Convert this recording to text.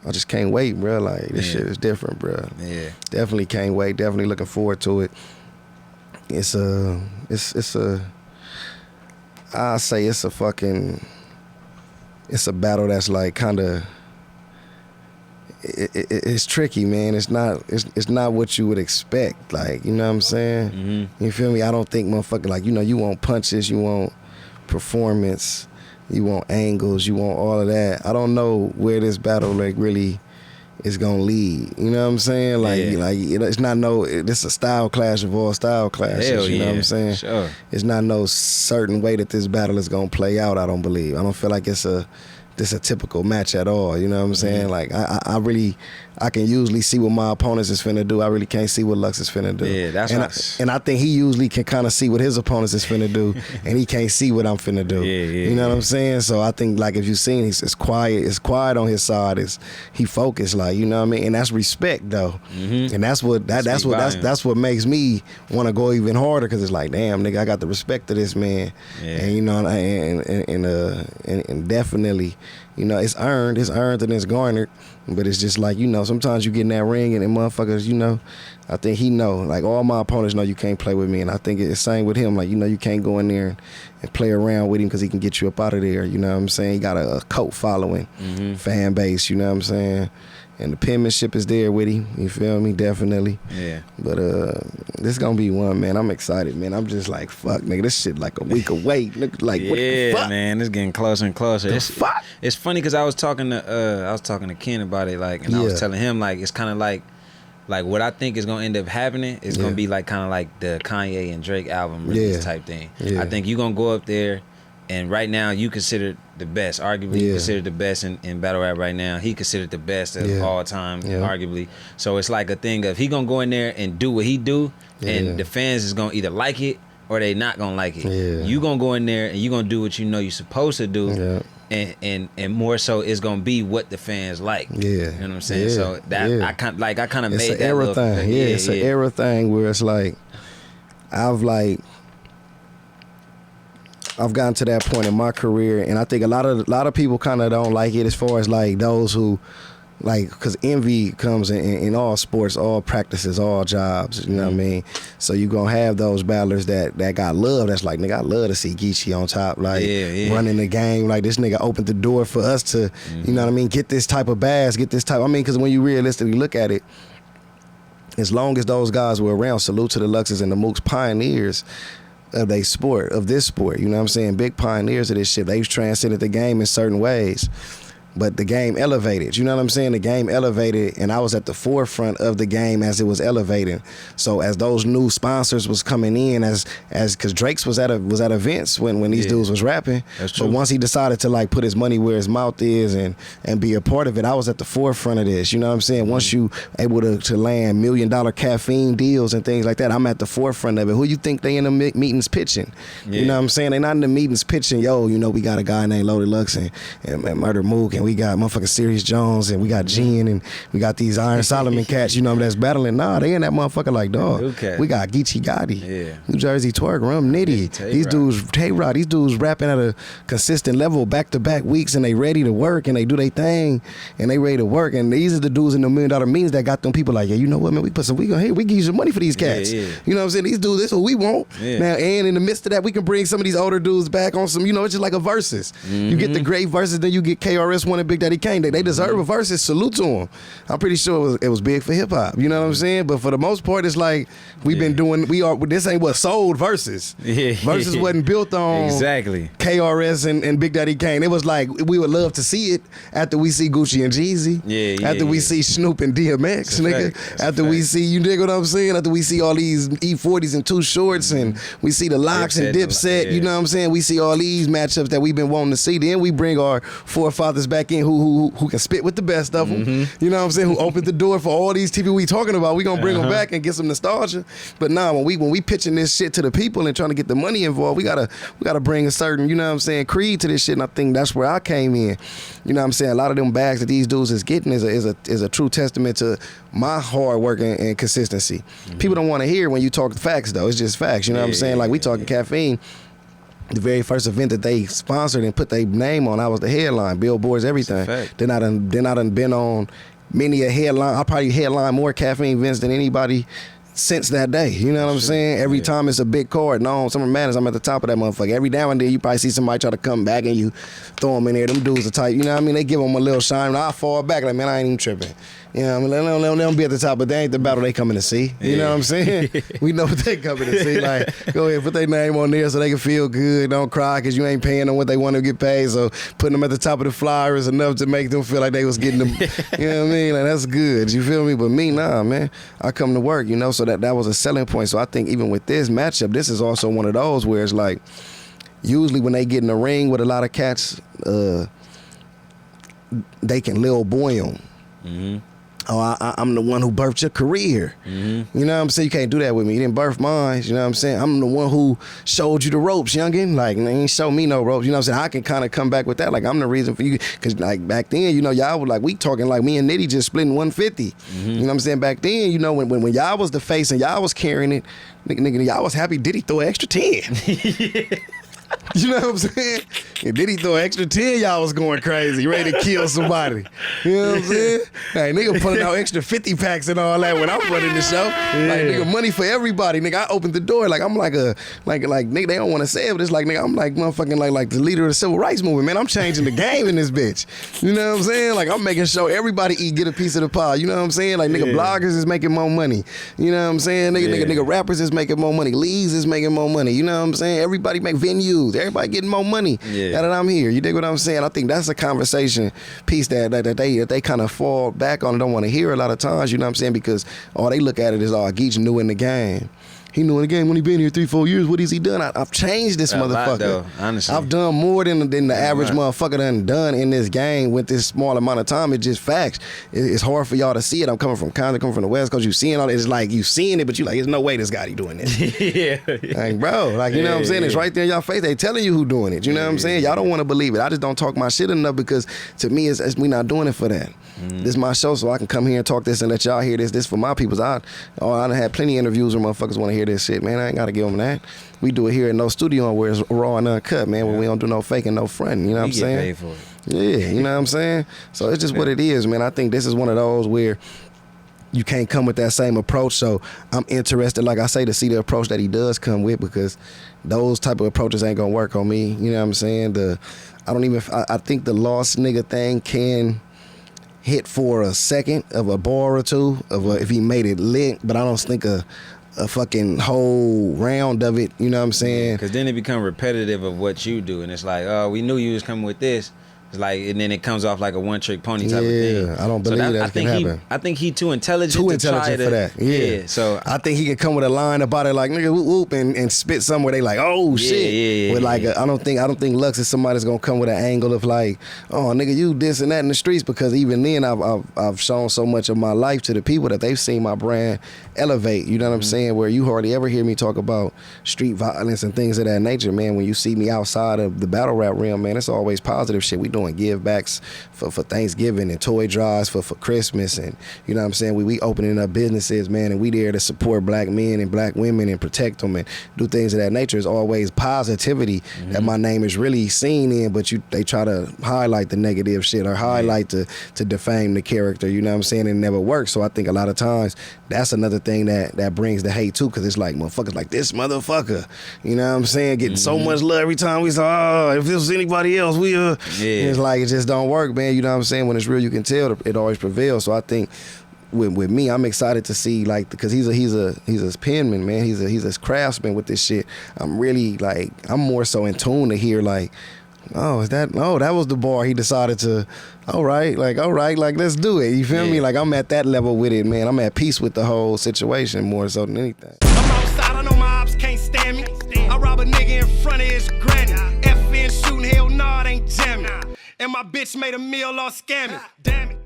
I just can't wait, bro. Like, this shit is different, bro. Yeah. Definitely can't wait. Definitely looking forward to it. I say it's a battle that's like kind of, it's tricky, man. It's not what you would expect. Like, you know what I'm saying? Mm-hmm. You feel me? I don't think motherfucker, like, you know, you want punches, you want performance, you want angles, you want all of that. I don't know where this battle like really is gonna lead. You know what I'm saying? Like, it's not it's a style clash of all style clashes. Hell you know what I'm saying? Sure. It's not no certain way that this battle is gonna play out. I don't believe. I don't feel like it's a typical match at all. You know what I'm saying? Like, I can usually see what my opponents is finna do. I really can't see what Lux is finna do. Yeah, that's and I think he usually can kind of see what his opponents is finna do, and he can't see what I'm finna do. You know what I'm saying? So I think, like, if you seen, it's quiet. It's quiet on his side. He focused, like, you know what I mean? And that's respect, though. Mm-hmm. And that's what makes me want to go even harder, because it's like, damn, nigga, I got the respect of this man. And you know, and definitely, you know, it's earned and it's garnered. But it's just like, you know, sometimes you get in that ring and motherfuckers, you know, I think he know, like, all my opponents know you can't play with me. And I think it's the same with him. Like, you know, you can't go in there and play around with him, because he can get you up out of there. You know what I'm saying? He got a cult following, fan base, you know what I'm saying? And the penmanship is there with him. You feel me? Definitely. Yeah. But this gonna be one, man. I'm excited, man. I'm just like, fuck, nigga. This shit like a week away. Look, like, what the fuck? Yeah, man. It's getting closer and closer. Fuck. It's funny, because I was talking to Ken about it, like, and I was telling him, like, it's kind of like what I think is gonna end up happening is gonna be like kind of like the Kanye and Drake album release type thing. I think you gonna go up there, and right now you considered the best, arguably you considered the best in battle rap right now. He considered the best of all time, arguably. So it's like a thing of he gonna go in there and do what he do, and the fans is gonna either like it or they not gonna like it. You gonna go in there and you gonna do what you know you're supposed to do. And more so, it's gonna be what the fans like. You know what I'm saying? So that I kind of made that era thing. It's an era thing where it's like I've gotten to that point in my career, and I think a lot of people kind of don't like it, as far as like those who, like, because envy comes in all sports, all practices, all jobs, you know what I mean? So you gonna have those battlers that got love, that's like, nigga, I love to see Geechi on top, like, running the game, like, this nigga opened the door for us to, you know what I mean, get this type of bass, I mean, because when you realistically look at it, as long as those guys were around, salute to the Luxes and the Mooks, pioneers of this sport, you know what I'm saying? Big pioneers of this shit. They've transcended the game in certain ways. But the game elevated, you know what I'm saying? The game elevated, and I was at the forefront of the game as it was elevating. So as those new sponsors was coming in, as because Drake's was at events when these dudes was rapping. That's true. But once he decided to, like, put his money where his mouth is and be a part of it, I was at the forefront of this. You know what I'm saying? Once you able to land $1 million caffeine deals and things like that, I'm at the forefront of it. Who you think they in the meetings pitching? You know what I'm saying? They not in the meetings pitching, yo, you know, we got a guy named Loaded Lux and Murder Mook, and we got motherfucking Serious Jones, and we got Jen, and we got these Iron Solomon cats, you know, that's battling. Nah, they in that motherfucker like, dog. We got Geechi Gotti, New Jersey Twerk, Rum Nitty. These dudes, Tay-Rod, these dudes rapping at a consistent level, back-to-back weeks, and they ready to work, and they do their thing, and they ready to work. And these are the dudes in the $1 million meetings that got them people like, yeah, you know what, man, we give you some money for these cats. You know what I'm saying? These dudes, this is what we want. Now, and in the midst of that, we can bring some of these older dudes back on some, you know, it's just like a versus. You get the great verses, then you get KRS-One and Big Daddy Kane. They deserve a versus. Salute to them. I'm pretty sure it was big for hip hop. You know what I'm saying? But for the most part, it's like we've been doing. This ain't what sold versus. Versus wasn't built on KRS and Big Daddy Kane. It was like we would love to see it after we see Gucci and Jeezy. After we see Snoop and DMX, nigga. After we see, you dig what I'm saying? After we see all these E40s and Too Shorts, and we see the Locks and Dipset. You know what I'm saying? We see all these matchups that we've been wanting to see. Then we bring our forefathers back in who can spit with the best of them. You know what I'm saying? Who opened the door for all these people we talking about. We gonna bring them back and get some nostalgia. But nah, when we pitching this shit to the people and trying to get the money involved, we gotta bring a certain, you know what I'm saying, creed to this shit. And I think that's where I came in. You know what I'm saying? A lot of them bags that these dudes is getting is a true testament to my hard work and consistency. People don't want to hear when you talk facts though. It's just facts. You know what I'm saying? Like we talking caffeine. The very first event that they sponsored and put their name on, I was the headline, billboards, everything. Then I done been on many a headline. I probably headline more caffeine events than anybody since that day. You know what I'm saying? Every time it's a big card. No, Summer Madness, I'm at the top of that motherfucker. Every now and then you probably see somebody try to come back and you throw them in there. Them dudes are tight. You know what I mean? They give them a little shine. And I fall back like, man, I ain't even tripping. You know what I mean? Let them be at the top, but they ain't the battle they coming to see. You know what I'm saying? We know what they coming to see. Like, go ahead, put their name on there so they can feel good. Don't cry because you ain't paying them what they want to get paid. So putting them at the top of the flyer is enough to make them feel like they was getting them. You know what I mean? Like, that's good. You feel me? But me, nah, man. I come to work, you know, so that was a selling point. So I think even with this matchup, this is also one of those where it's like, usually when they get in the ring with a lot of cats, they can Lil Boy them. Mm-hmm. Oh, I'm the one who birthed your career. Mm-hmm. You know what I'm saying? You can't do that with me. You didn't birth mine. You know what I'm saying? I'm the one who showed you the ropes, youngin'. Like, they ain't show me no ropes. You know what I'm saying? I can kind of come back with that. Like, I'm the reason for you. Because, like, back then, you know, y'all were like, we talking like me and Nitty just splitting 150. Mm-hmm. You know what I'm saying? Back then, you know, when y'all was the face and y'all was carrying it, nigga, y'all was happy Diddy throw an extra 10. You know what I'm saying? And then he throw an extra 10, y'all was going crazy, ready to kill somebody. You know what I'm saying? Hey, nigga putting out extra 50 packs and all that when I'm running the show. Yeah. Like, nigga, money for everybody. Nigga, I opened the door. Like, I'm like nigga, they don't want to say it, but it's like, nigga, I'm like motherfucking like the leader of the civil rights movement, man. I'm changing the game in this bitch. You know what I'm saying? Like, I'm making sure everybody get a piece of the pie. You know what I'm saying? Like, nigga, bloggers is making more money. You know what I'm saying? Nigga, rappers is making more money. Leagues is making more money. You know what I'm saying? Everybody make venues. Everybody getting more money now that I'm here. You dig what I'm saying? I think that's a conversation piece that they kind of fall back on and don't want to hear a lot of times. You know what I'm saying? Because all they look at it is, Geechi new in the game. He knew in the game when he been here 3-4 years. What has he done? I've changed this motherfucker. Lot, though, honestly. I've done more than the average motherfucker done in this game with this small amount of time. It's just facts. It's hard for y'all to see it. I'm coming from Compton, coming from the West Coast. You seeing all it. It's like you seeing it, but you like, there's no way this guy doing this. Yeah. Like, bro, like, you know what I'm saying? It's right there in y'all face. They telling you who doing it. You know what I'm saying? Y'all don't want to believe it. I just don't talk my shit enough because to me, it's we not doing it for that. This is my show, so I can come here and talk this and let y'all hear this. This for my peoples. I done had plenty of interviews where motherfuckers want to hear this shit, man. I ain't got to give them that. We do it here in no studio where it's raw and uncut, man, where we don't do no faking, no fronting. You know what I'm saying? Get paid for it. Yeah, you know what I'm saying? So it's just what it is, man. I think this is one of those where you can't come with that same approach. So I'm interested, like I say, to see the approach that he does come with because those type of approaches ain't going to work on me. You know what I'm saying? I think the lost nigga thing can hit for a second of a bar or two if he made it lit, but I don't think a fucking whole round of it, you know what I'm saying? Because then it become repetitive of what you do, and it's like, oh, we knew you was coming with this. It's like, and then it comes off like a one-trick pony type of thing. I don't believe that can happen. I think he too intelligent to try for that. Yeah. So I think he can come with a line about it like nigga whoop whoop and spit somewhere they like, oh shit. Yeah. But like I don't think Lux is somebody that's gonna come with an angle of like, oh nigga, you this and that in the streets, because even then I've shown so much of my life to the people that they've seen my brand elevate. You know what I'm saying? Where you hardly ever hear me talk about street violence and things of that nature, man. When you see me outside of the battle rap realm, man, it's always positive shit. We doing give backs for Thanksgiving and toy drives for Christmas, and you know what I'm saying, we opening up businesses, man, and we there to support black men and black women and protect them and do things of that nature. It's always positivity that my name is really seen in, but they try to highlight the negative shit or highlight to defame the character, you know what I'm saying? It never works. So I think a lot of times that's another thing that brings the hate too, because it's like motherfuckers like this motherfucker, you know what I'm saying, getting so much love every time we say, oh, if this was anybody else, it's like it just don't work, man. You know what I'm saying? When it's real, you can tell it always prevails. So I think with me, I'm excited to see, like, because he's a penman, man. He's a craftsman with this shit. I'm really like, I'm more so in tune to hear like, that was the bar he decided to, all right, like let's do it. You feel me? Like I'm at that level with it, man. I'm at peace with the whole situation more so than anything. I'm outside, I know my ops can't stand me. I rob a nigga in front of his granny. FN shooting, hell nah, it ain't jamming. And my bitch made a meal all scamming. Damn it.